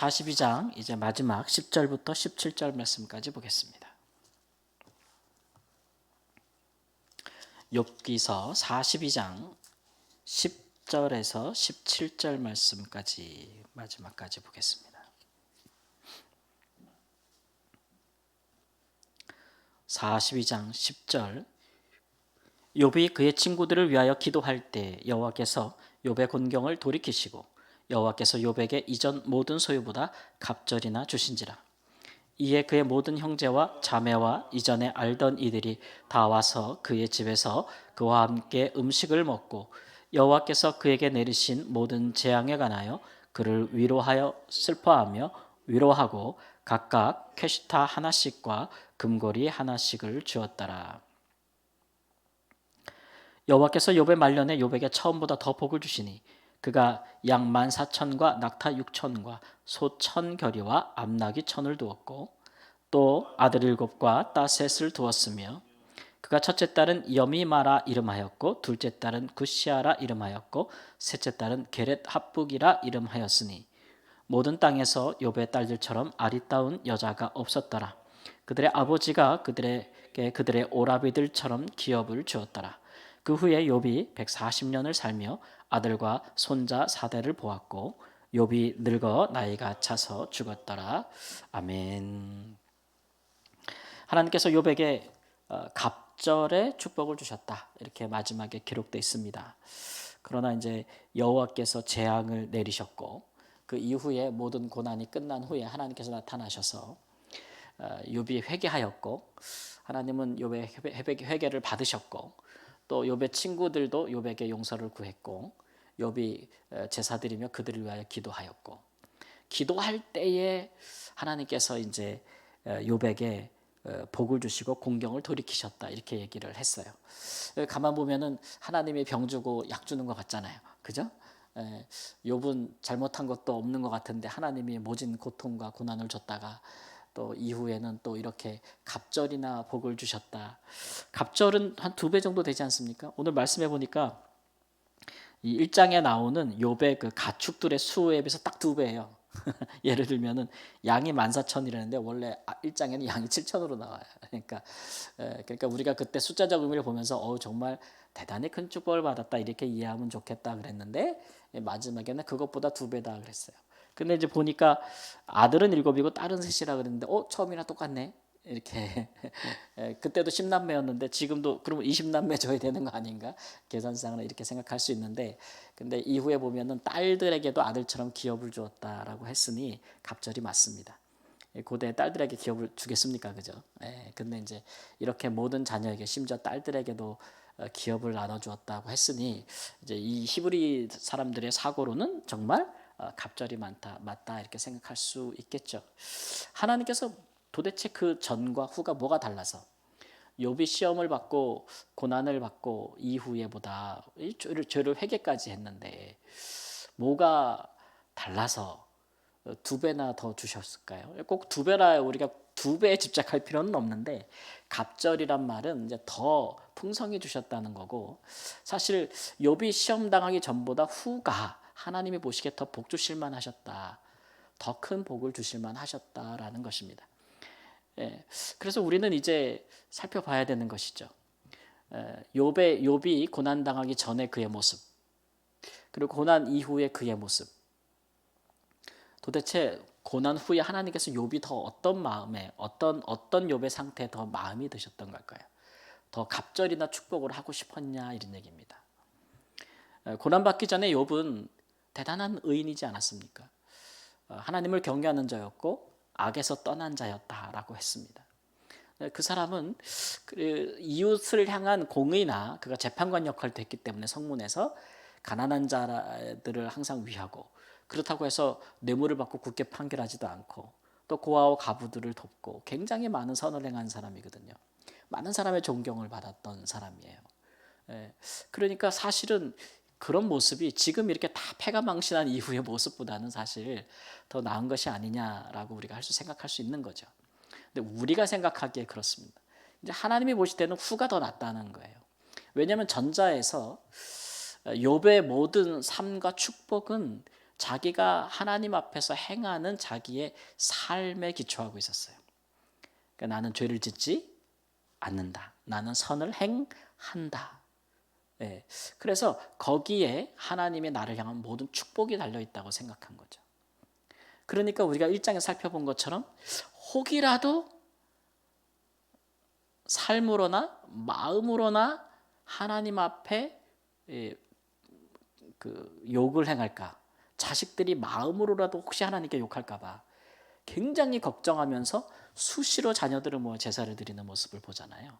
42장 이제 마지막 10절부터 17절 말씀까지 보겠습니다. 욥기서 42장 10절에서 17절 말씀까지 마지막까지 보겠습니다. 42장 10절. 욥이 그의 친구들을 위하여 기도할 때 여호와께서 욥의 곤경을 돌이키시고 여호와께서 욥에게 이전 모든 소유보다 갑절이나 주신지라. 이에 그의 모든 형제와 자매와 이전에 알던 이들이 다 와서 그의 집에서 그와 함께 음식을 먹고 여호와께서 그에게 내리신 모든 재앙에 관하여 그를 위로하여 슬퍼하며 위로하고 각각 캐시타 하나씩과 금고리 하나씩을 주었더라. 여호와께서 욥의 말년에 욥에게 처음보다 더 복을 주시니 그가 양 14,000과 낙타 6,000과 소 1,000겨리와 암나귀 1,000을 두었고 또 아들 7과 딸 3을 두었으며 그가 첫째 딸은 여미마라 이름하였고 둘째 딸은 굿시아라 이름하였고 셋째 딸은 게렛 합북이라 이름하였으니 모든 땅에서 욥의 딸들처럼 아리따운 여자가 없었더라. 그들의 아버지가 그들에게 그들의 오라비들처럼 기업을 주었더라. 그 후에 욥이 140년을 살며 아들과 손자 4대를 보았고 욥이 늙어 나이가 차서 죽었더라. 아멘. 하나님께서 욥에게 갑절의 축복을 주셨다. 이렇게 마지막에 기록되어 있습니다. 그러나 이제 여호와께서 재앙을 내리셨고 그 이후에 모든 고난이 끝난 후에 하나님께서 나타나셔서 욥이 회개하였고 하나님은 욥의 회개를 받으셨고 또 욥의 친구들도 욥에게 용서를 구했고 욥이 제사드리며 그들을 위하여 기도하였고 기도할 때에 하나님께서 이제 욥에게 복을 주시고 공경을 돌이키셨다 이렇게 얘기를 했어요. 가만 보면은 하나님이 병 주고 약 주는 것 같잖아요, 그죠? 욥은 잘못한 것도 없는 것 같은데 하나님이 모진 고통과 고난을 줬다가 또 이후에는 또 이렇게 갑절이나 복을 주셨다. 갑절은 한 2배 정도 되지 않습니까? 오늘 말씀해 보니까 이 1장에 나오는 욥의 그 가축들의 수에 비해서 딱 2배예요. 예를 들면은 양이 14,000이라는데 원래 1장에는 양이 7,000으로 나와요. 그러니까 우리가 그때 숫자적 의미를 보면서 정말 대단히 큰 축복을 받았다 이렇게 이해하면 좋겠다 그랬는데 마지막에는 그것보다 2배다 그랬어요. 근데 이제 보니까 아들은 7이고 딸은 3이라 그랬는데 처음이랑 똑같네. 이렇게 그때도 10남매였는데 지금도 그러면 20남매 줘야 되는 거 아닌가? 계산상으로 이렇게 생각할 수 있는데 근데 이후에 보면은 딸들에게도 아들처럼 기업을 주었다라고 했으니 갑절이 맞습니다. 고대 딸들에게 기업을 주겠습니까? 그죠? 근데 이제 이렇게 모든 자녀에게 심지어 딸들에게도 기업을 나눠 주었다고 했으니 이제 이 히브리 사람들의 사고로는 정말 갑절이 맞다 이렇게 생각할 수 있겠죠. 하나님께서 도대체 그 전과 후가 뭐가 달라서 욥이 시험을 받고 고난을 받고 이후에보다 죄를 회개까지 했는데 뭐가 달라서 2배나 더 주셨을까요? 꼭 2배라 우리가 2배에 집착할 필요는 없는데 갑절이란 말은 이제 더 풍성히 주셨다는 거고 사실 욥이 시험 당하기 전보다 후가 하나님이 보시기에 더 복 주실만 하셨다. 더 큰 복을 주실만 하셨다라는 것입니다. 그래서 우리는 이제 살펴봐야 되는 것이죠. 욥이 고난 당하기 전에 그의 모습, 그리고 고난 이후에 그의 모습. 도대체 고난 후에 하나님께서 욥이 더 어떤 마음에 어떤 욥의 상태에 더 마음이 드셨던 걸까요? 더 갑절이나 축복을 하고 싶었냐 이런 얘기입니다. 고난 받기 전에 욥은 대단한 의인이지 않았습니까? 하나님을 경외하는 자였고 악에서 떠난 자였다라고 했습니다. 그 사람은 이웃을 향한 공의나 그가 재판관 역할도 했기 때문에 성문에서 가난한 자들을 항상 위하고 그렇다고 해서 뇌물을 받고 굳게 판결하지도 않고 또 고아와 가부들을 돕고 굉장히 많은 선을 행한 사람이거든요. 많은 사람의 존경을 받았던 사람이에요. 그러니까 사실은 그런 모습이 지금 이렇게 다 패가 망신한 이후의 모습보다는 사실 더 나은 것이 아니냐라고 우리가 생각할 수 있는 거죠. 근데 우리가 생각하기에 그렇습니다. 이제 하나님이 보실 때는 후가 더 낫다는 거예요. 왜냐하면 전자에서 욥의 모든 삶과 축복은 자기가 하나님 앞에서 행하는 자기의 삶에 기초하고 있었어요. 그러니까 나는 죄를 짓지 않는다. 나는 선을 행한다. 예. 그래서 거기에 하나님의 나를 향한 모든 축복이 달려 있다고 생각한 거죠. 그러니까 우리가 1장에 살펴본 것처럼 혹이라도 삶으로나 마음으로나 하나님 앞에 그 욕을 행할까, 자식들이 마음으로라도 혹시 하나님께 욕할까 봐 굉장히 걱정하면서 수시로 자녀들을 모아 제사를 드리는 모습을 보잖아요.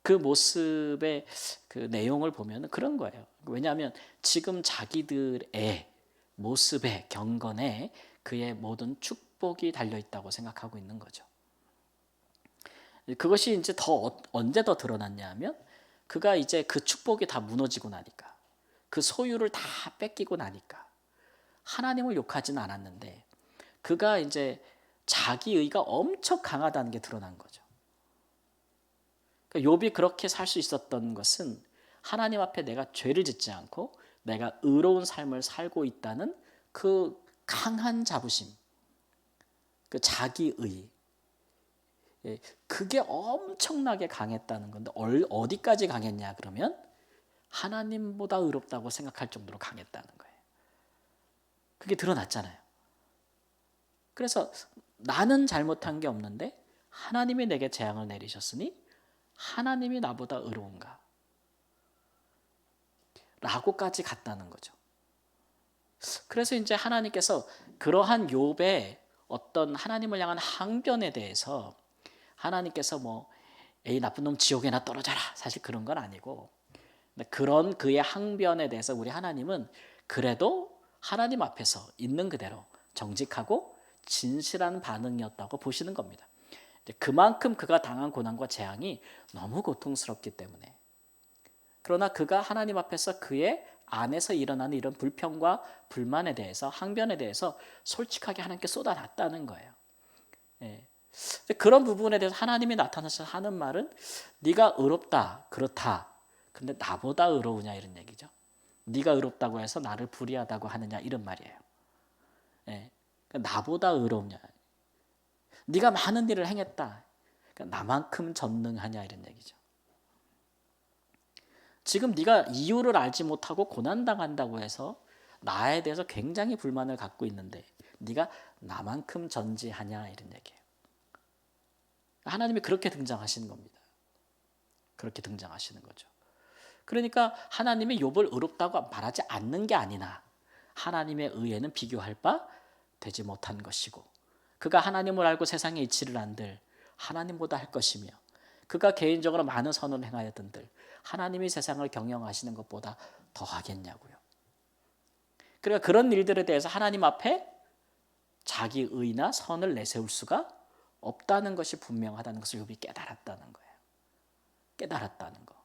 그 모습의 그 내용을 보면 그런 거예요. 왜냐하면 지금 자기들의 모습에, 경건에 그의 모든 축복이 달려 있다고 생각하고 있는 거죠. 그것이 이제 언제 더 드러났냐 하면 그가 이제 그 축복이 다 무너지고 나니까, 그 소유를 다 뺏기고 나니까 하나님을 욕하지는 않았는데 그가 이제 자기 의가 엄청 강하다는 게 드러난 거죠. 그러니까 욥이 그렇게 살 수 있었던 것은 하나님 앞에 내가 죄를 짓지 않고 내가 의로운 삶을 살고 있다는 그 강한 자부심, 그 자기의, 그게 엄청나게 강했다는 건데 어디까지 강했냐 그러면 하나님보다 의롭다고 생각할 정도로 강했다는 거예요. 그게 드러났잖아요. 그래서 나는 잘못한 게 없는데 하나님이 내게 재앙을 내리셨으니 하나님이 나보다 의로운가? 라고까지 갔다는 거죠. 그래서 이제 하나님께서 그러한 욥의 어떤 하나님을 향한 항변에 대해서 하나님께서 뭐 에이 나쁜 놈 지옥에나 떨어져라, 사실 그런 건 아니고, 그런 그의 항변에 대해서 우리 하나님은 그래도 하나님 앞에서 있는 그대로 정직하고 진실한 반응이었다고 보시는 겁니다. 그만큼 그가 당한 고난과 재앙이 너무 고통스럽기 때문에, 그러나 그가 하나님 앞에서 그의 안에서 일어나는 이런 불평과 불만에 대해서, 항변에 대해서 솔직하게 하나님께 쏟아놨다는 거예요. 예. 그런 부분에 대해서 하나님이 나타나서 하는 말은 네가 의롭다, 그렇다. 근데 나보다 의로우냐 이런 얘기죠. 네가 의롭다고 해서 나를 불의하다고 하느냐 이런 말이에요. 예. 나보다 의롭냐. 네가 많은 일을 행했다. 나만큼 전능하냐 이런 얘기죠. 지금 네가 이유를 알지 못하고 고난당한다고 해서 나에 대해서 굉장히 불만을 갖고 있는데 네가 나만큼 전지하냐 이런 얘기예요. 하나님이 그렇게 등장하시는 겁니다. 그렇게 등장하시는 거죠. 그러니까 하나님이 욥을 의롭다고 말하지 않는 게 아니나 하나님의 의에는 비교할 바 되지 못한 것이고, 그가 하나님을 알고 세상의 이치를 안들 하나님보다 할 것이며, 그가 개인적으로 많은 선을 행하였던들 하나님이 세상을 경영하시는 것보다 더 하겠냐고요. 그러니까 그런 일들에 대해서 하나님 앞에 자기 의나 선을 내세울 수가 없다는 것이 분명하다는 것을 욥이 깨달았다는 거예요. 깨달았다는 거.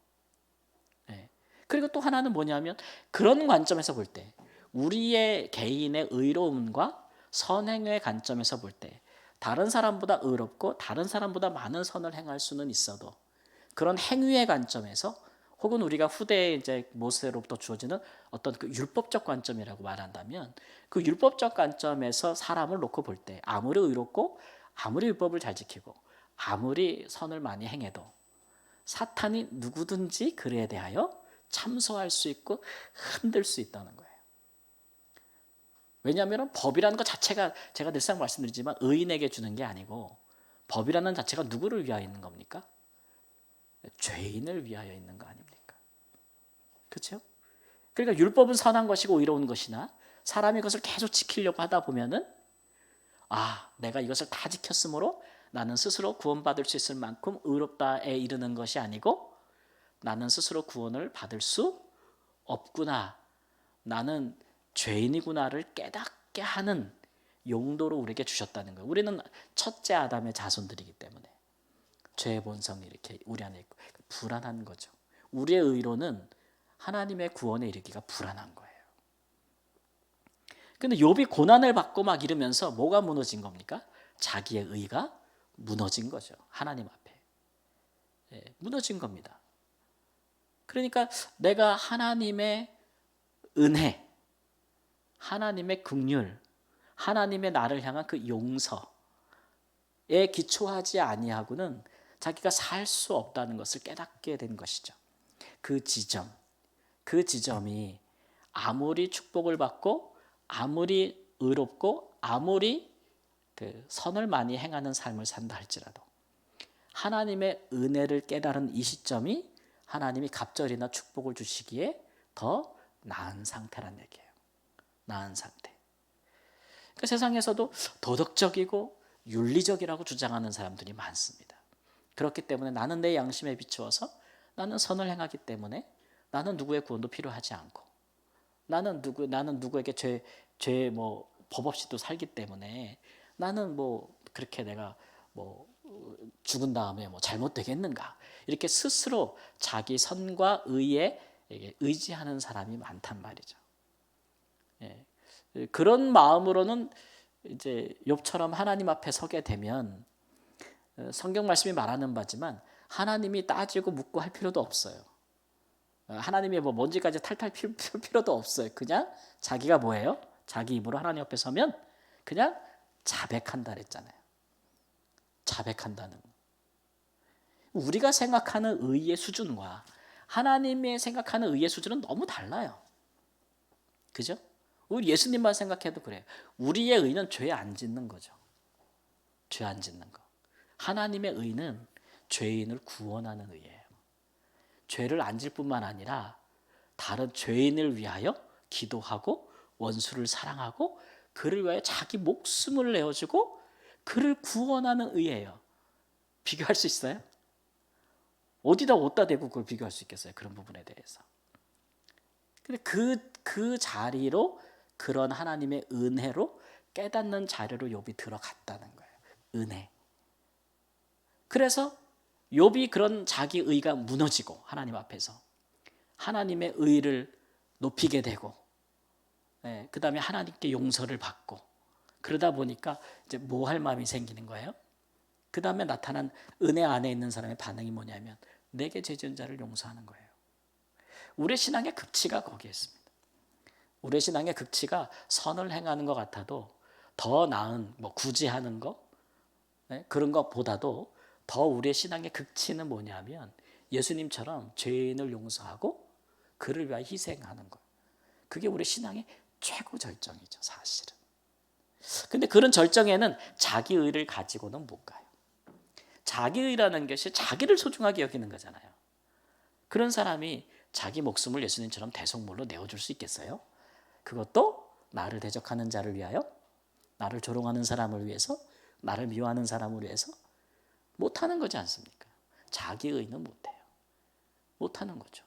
네. 그리고 또 하나는 뭐냐면 그런 관점에서 볼 때, 우리의 개인의 의로움과 선행의 관점에서 볼 때 다른 사람보다 의롭고 다른 사람보다 많은 선을 행할 수는 있어도 그런 행위의 관점에서, 혹은 우리가 후대에 이제 모세로부터 주어지는 어떤 그 율법적 관점이라고 말한다면, 그 율법적 관점에서 사람을 놓고 볼 때 아무리 의롭고 아무리 율법을 잘 지키고 아무리 선을 많이 행해도 사탄이 누구든지 그에 대하여 참소할 수 있고 흔들 수 있다는 거예요. 왜냐하면 법이라는 것 자체가, 제가 늘상 말씀드리지만 의인에게 주는 게 아니고, 법이라는 자체가 누구를 위하여 있는 겁니까? 죄인을 위하여 있는 거 아닙니까? 그렇죠? 그러니까 율법은 선한 것이고 의로운 것이나 사람이 그것을 계속 지키려고 하다 보면은 내가 이것을 다 지켰으므로 나는 스스로 구원받을 수 있을 만큼 의롭다에 이르는 것이 아니고 나는 스스로 구원을 받을 수 없구나, 나는 죄인이구나를 깨닫게 하는 용도로 우리에게 주셨다는 거예요. 우리는 첫째 아담의 자손들이기 때문에 죄의 본성이 이렇게 우리 안에 있고 불안한 거죠. 우리의 의로는 하나님의 구원에 이르기가 불안한 거예요. 근데 욥이 고난을 받고 막 이러면서 뭐가 무너진 겁니까? 자기의 의가 무너진 거죠. 하나님 앞에. 무너진 겁니다. 그러니까 내가 하나님의 은혜, 하나님의 긍휼, 하나님의 나를 향한 그 용서에 기초하지 아니하고는 자기가 살 수 없다는 것을 깨닫게 된 것이죠. 그 지점이 아무리 축복을 받고 아무리 의롭고 아무리 그 선을 많이 행하는 삶을 산다 할지라도 하나님의 은혜를 깨달은 이 시점이 하나님이 갑절이나 축복을 주시기에 더 나은 상태란 얘기예요. 나은 상태. 그러니까 세상에서도 도덕적이고 윤리적이라고 주장하는 사람들이 많습니다. 그렇기 때문에 나는 내 양심에 비추어서 나는 선을 행하기 때문에 나는 누구의 구원도 필요하지 않고 나는 누구에게 죄 법 없이도 살기 때문에 나는 그렇게 내가 죽은 다음에 잘못되겠는가 이렇게 스스로 자기 선과 의에 의지하는 사람이 많단 말이죠. 예. 그런 마음으로는 이제 욥처럼 하나님 앞에 서게 되면 성경 말씀이 말하는 바지만 하나님이 따지고 묻고 할 필요도 없어요. 하나님이 먼지까지 탈탈 필 필요도 없어요. 그냥 자기가 뭐예요? 자기 입으로 하나님 앞에 서면 그냥 자백한다 그랬잖아요. 자백한다는. 우리가 생각하는 의의 수준과 하나님의 생각하는 의의 수준은 너무 달라요. 그죠? 우리 예수님만 생각해도 그래요. 우리의 의는 죄 안 짓는 거죠. 죄 안 짓는 거. 하나님의 의는 죄인을 구원하는 의예요. 죄를 안 질 뿐만 아니라 다른 죄인을 위하여 기도하고 원수를 사랑하고 그를 위하여 자기 목숨을 내어주고 그를 구원하는 의예요. 비교할 수 있어요? 어디다 대고 그걸 비교할 수 있겠어요? 그런 부분에 대해서. 근데 그 자리로 그런 하나님의 은혜로 깨닫는 자리로 욥이 들어갔다는 거예요. 은혜. 그래서 욥이 그런 자기 의가 무너지고 하나님 앞에서 하나님의 의를 높이게 되고 그 다음에 하나님께 용서를 받고 그러다 보니까 이제 뭐 할 마음이 생기는 거예요? 그 다음에 나타난 은혜 안에 있는 사람의 반응이 뭐냐면 내게 죄 지은 자를 용서하는 거예요. 우리의 신앙의 극치가 거기에 있습니다. 우리의 신앙의 극치가 선을 행하는 것 같아도 더 나은 구제하는 거 그런 것보다도 더 우리의 신앙의 극치는 뭐냐면 예수님처럼 죄인을 용서하고 그를 위하여 희생하는 것. 그게 우리 신앙의 최고 절정이죠, 사실은. 근데 그런 절정에는 자기 의를 가지고는 못 가요. 자기 의라는 것이 자기를 소중하게 여기는 거잖아요. 그런 사람이 자기 목숨을 예수님처럼 대속물로 내어줄 수 있겠어요? 그것도 나를 대적하는 자를 위하여, 나를 조롱하는 사람을 위해서, 나를 미워하는 사람을 위해서 못하는 거지 않습니까? 자기 의는 못해요. 못하는 거죠.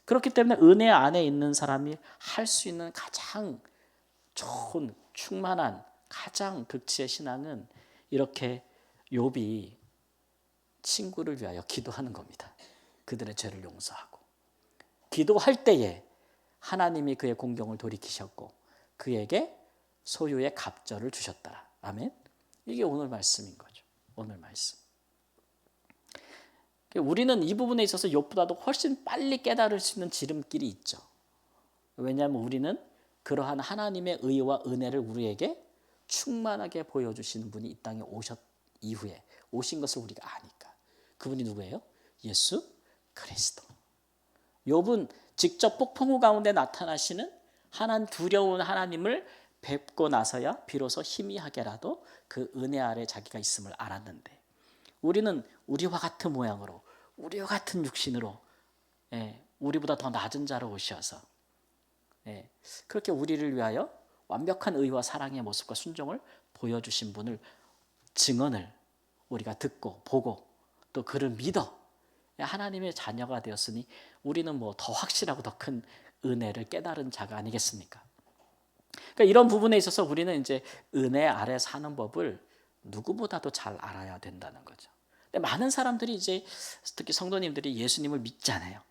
그렇기 때문에 은혜 안에 있는 사람이 할 수 있는 가장 좋은 충만한 가장 극치의 신앙은 이렇게 욥이 친구를 위하여 기도하는 겁니다. 그들의 죄를 용서하고 기도할 때에 하나님이 그의 공경을 돌이키셨고 그에게 소유의 갑절을 주셨다. 아멘. 이게 오늘 말씀인 거죠. 오늘 말씀. 우리는 이 부분에 있어서 욥보다도 훨씬 빨리 깨달을 수 있는 지름길이 있죠. 왜냐하면 우리는 그러한 하나님의 의와 은혜를 우리에게 충만하게 보여주시는 분이 이 땅에 이후에 오신 것을 우리가 아니까. 그분이 누구예요? 예수 그리스도. 욥은 직접 폭풍우 가운데 나타나시는 두려운 하나님을 뵙고 나서야 비로소 희미하게라도 그 은혜 아래 자기가 있음을 알았는데 우리는 우리와 같은 모양으로 우리와 같은 육신으로 우리보다 더 낮은 자로 오셔서 그렇게 우리를 위하여 완벽한 의와 사랑의 모습과 순종을 보여주신 분을 증언을 우리가 듣고 보고 또 그를 믿어 하나님의 자녀가 되었으니 우리는 더 확실하고 더 큰 은혜를 깨달은 자가 아니겠습니까? 그러니까 이런 부분에 있어서 우리는 이제 은혜 아래 사는 법을 누구보다도 잘 알아야 된다는 거죠. 근데 많은 사람들이 이제 특히 성도님들이 예수님을 믿잖아요.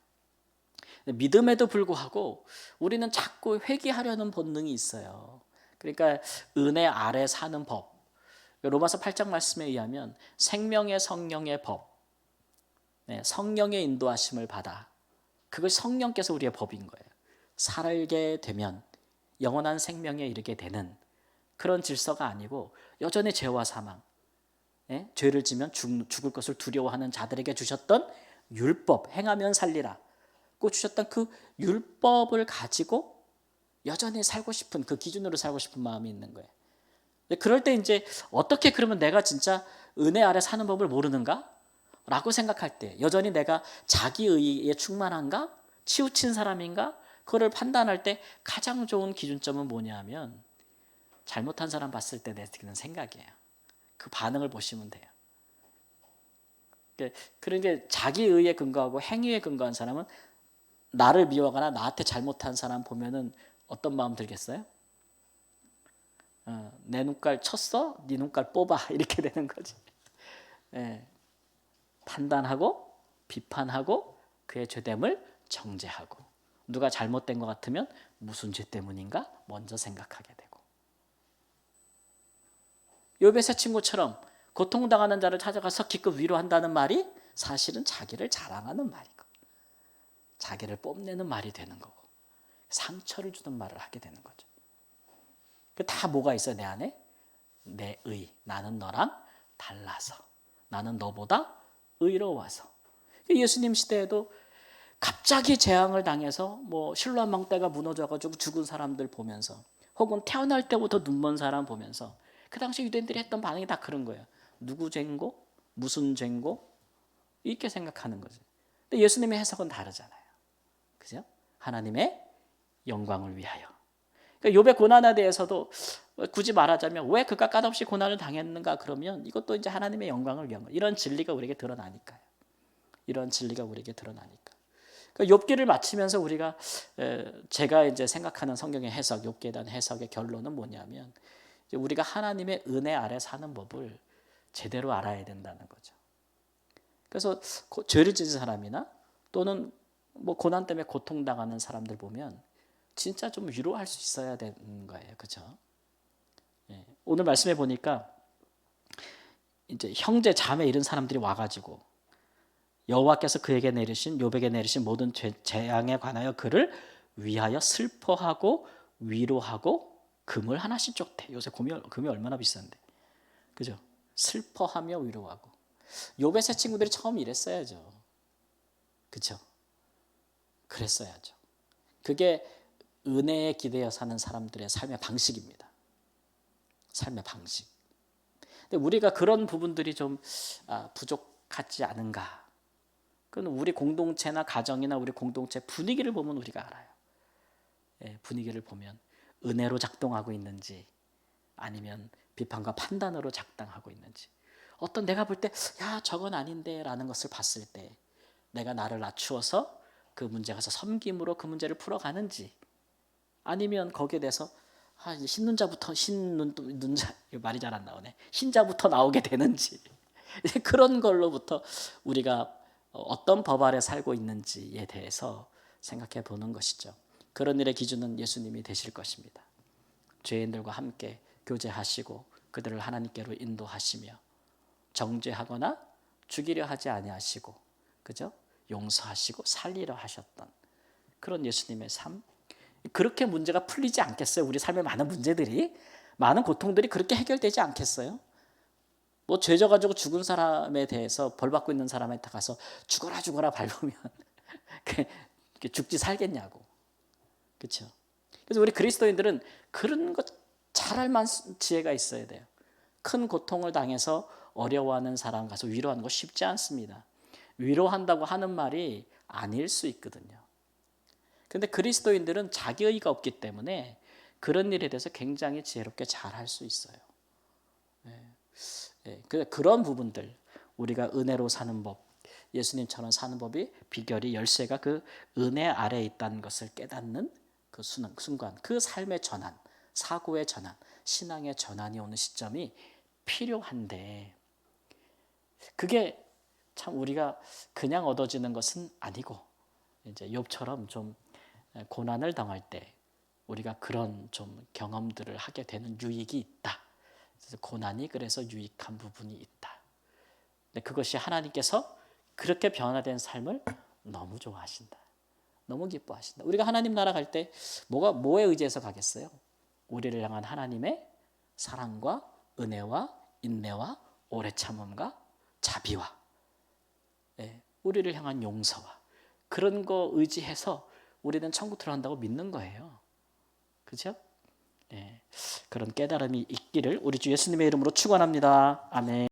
믿음에도 불구하고 우리는 자꾸 회개하려는 본능이 있어요. 그러니까 은혜 아래 사는 법. 로마서 8장 말씀에 의하면 생명의 성령의 법, 성령의 인도하심을 받아. 그것이 성령께서 우리의 법인 거예요. 살게 되면 영원한 생명에 이르게 되는 그런 질서가 아니고 여전히 죄와 사망, 죄를 지면 죽을 것을 두려워하는 자들에게 주셨던 율법, 행하면 살리라 고 주셨던 그 율법을 가지고 여전히 살고 싶은, 그 기준으로 살고 싶은 마음이 있는 거예요. 그럴 때 이제 어떻게, 그러면 내가 진짜 은혜 아래 사는 법을 모르는가? 라고 생각할 때, 여전히 내가 자기의에 충만한가? 치우친 사람인가? 그거를 판단할 때 가장 좋은 기준점은 뭐냐 하면, 잘못한 사람 봤을 때 내드는 생각이에요. 그 반응을 보시면 돼요. 그러니까 자기의에 근거하고 행위에 근거한 사람은, 나를 미워하거나 나한테 잘못한 사람 보면은 어떤 마음 들겠어요? 내 눈깔 쳤어? 네 눈깔 뽑아. 이렇게 되는 거지. 예. 판단하고 비판하고 그의 죄됨을 정죄하고, 누가 잘못된 것 같으면 무슨 죄 때문인가 먼저 생각하게 되고, 욥의 세 친구처럼 고통당하는 자를 찾아가서 기껏 위로한다는 말이 사실은 자기를 자랑하는 말이고, 자기를 뽐내는 말이 되는 거고, 상처를 주는 말을 하게 되는 거죠. 다 뭐가 있어요? 내 안에 내 의, 나는 너랑 달라서, 나는 너보다 의로워서. 예수님 시대에도 갑자기 재앙을 당해서 뭐 실로암 망대가 무너져가지고 죽은 사람들 보면서, 혹은 태어날 때부터 눈먼 사람 보면서 그 당시 유대인들이 했던 반응이 다 그런 거예요. 누구 죄인고? 무슨 죄인고? 이렇게 생각하는 거죠. 근데 예수님의 해석은 다르잖아요. 그죠? 하나님의 영광을 위하여. 그러니까 욥의 고난에 대해서도 굳이 말하자면, 왜 그가 끝없이 고난을 당했는가? 그러면 이것도 이제 하나님의 영광을 위한 거. 이런 진리가 우리에게 드러나니까요. 이런 진리가 우리에게 드러나니까. 그러니까 욥기를 마치면서 우리가, 제가 이제 생각하는 성경의 해석, 욥기에 대한 해석의 결론은 뭐냐면, 우리가 하나님의 은혜 아래 사는 법을 제대로 알아야 된다는 거죠. 그래서 죄를 지은 사람이나 또는 뭐 고난 때문에 고통당하는 사람들 보면 진짜 좀 위로할 수 있어야 되는 거예요. 그렇죠? 예. 오늘 말씀해 보니까 이제 형제 자매 이런 사람들이 와가지고 여호와께서 그에게 내리신, 욥에게 내리신 모든 재앙에 관하여 그를 위하여 슬퍼하고 위로하고 금을 하나씩 줬대. 요새 금이 얼마나 비싼데, 그죠? 슬퍼하며 위로하고. 욥의 세 친구들이 처음 이랬어야죠. 그렇죠? 그랬어야죠. 그게 은혜에 기대어 사는 사람들의 삶의 방식입니다. 삶의 방식. 근데 우리가 그런 부분들이 좀 부족하지 않은가? 그건 우리 공동체나 가정이나 우리 공동체 분위기를 보면 우리가 알아요. 예, 분위기를 보면 은혜로 작동하고 있는지 아니면 비판과 판단으로 작동하고 있는지, 어떤 내가 볼 때 야 저건 아닌데 라는 것을 봤을 때 내가 나를 낮추어서 그 문제 가서 섬김으로 그 문제를 풀어가는지, 아니면 거기에 대해서 흰눈자부터, 흰눈자, 말이 잘 안 나오네, 흰자부터 나오게 되는지 그런 걸로부터 우리가 어떤 법 아래 살고 있는지에 대해서 생각해 보는 것이죠. 그런 일의 기준은 예수님이 되실 것입니다. 죄인들과 함께 교제하시고 그들을 하나님께로 인도하시며 정죄하거나 죽이려 하지 아니하시고, 그죠? 용서하시고 살리려 하셨던 그런 예수님의 삶, 그렇게 문제가 풀리지 않겠어요? 우리 삶의 많은 문제들이, 많은 고통들이 그렇게 해결되지 않겠어요? 뭐 죄져가지고 죽은 사람에 대해서, 벌 받고 있는 사람한테 가서 죽어라 죽어라 밟으면 죽지 살겠냐고. 그렇죠? 그래서 우리 그리스도인들은 그런 것 잘할 만한 지혜가 있어야 돼요. 큰 고통을 당해서 어려워하는 사람 가서 위로하는 거 쉽지 않습니다. 위로한다고 하는 말이 아닐 수 있거든요. 그런데 그리스도인들은 자기의가 없기 때문에 그런 일에 대해서 굉장히 지혜롭게 잘할 수 있어요. 그런 부분들, 우리가 은혜로 사는 법, 예수님처럼 사는 법이, 비결이, 열쇠가 그 은혜 아래에 있다는 것을 깨닫는 그 순간, 그 삶의 전환, 사고의 전환, 신앙의 전환이 오는 시점이 필요한데, 그게 참 우리가 그냥 얻어지는 것은 아니고, 이제 욥처럼 좀 고난을 당할 때 우리가 그런 좀 경험들을 하게 되는 유익이 있다. 그래서 고난이 그래서 유익한 부분이 있다. 근데 그것이 하나님께서 그렇게 변화된 삶을 너무 좋아하신다. 너무 기뻐하신다. 우리가 하나님 나라 갈 때 뭐에 의지해서 가겠어요? 우리를 향한 하나님의 사랑과 은혜와 인내와 오래 참음과 자비와 우리를 향한 용서와 그런 거 의지해서 우리는 천국 들어간다고 믿는 거예요. 그렇죠? 그런 깨달음이 있기를 우리 주 예수님의 이름으로 축원합니다. 아멘.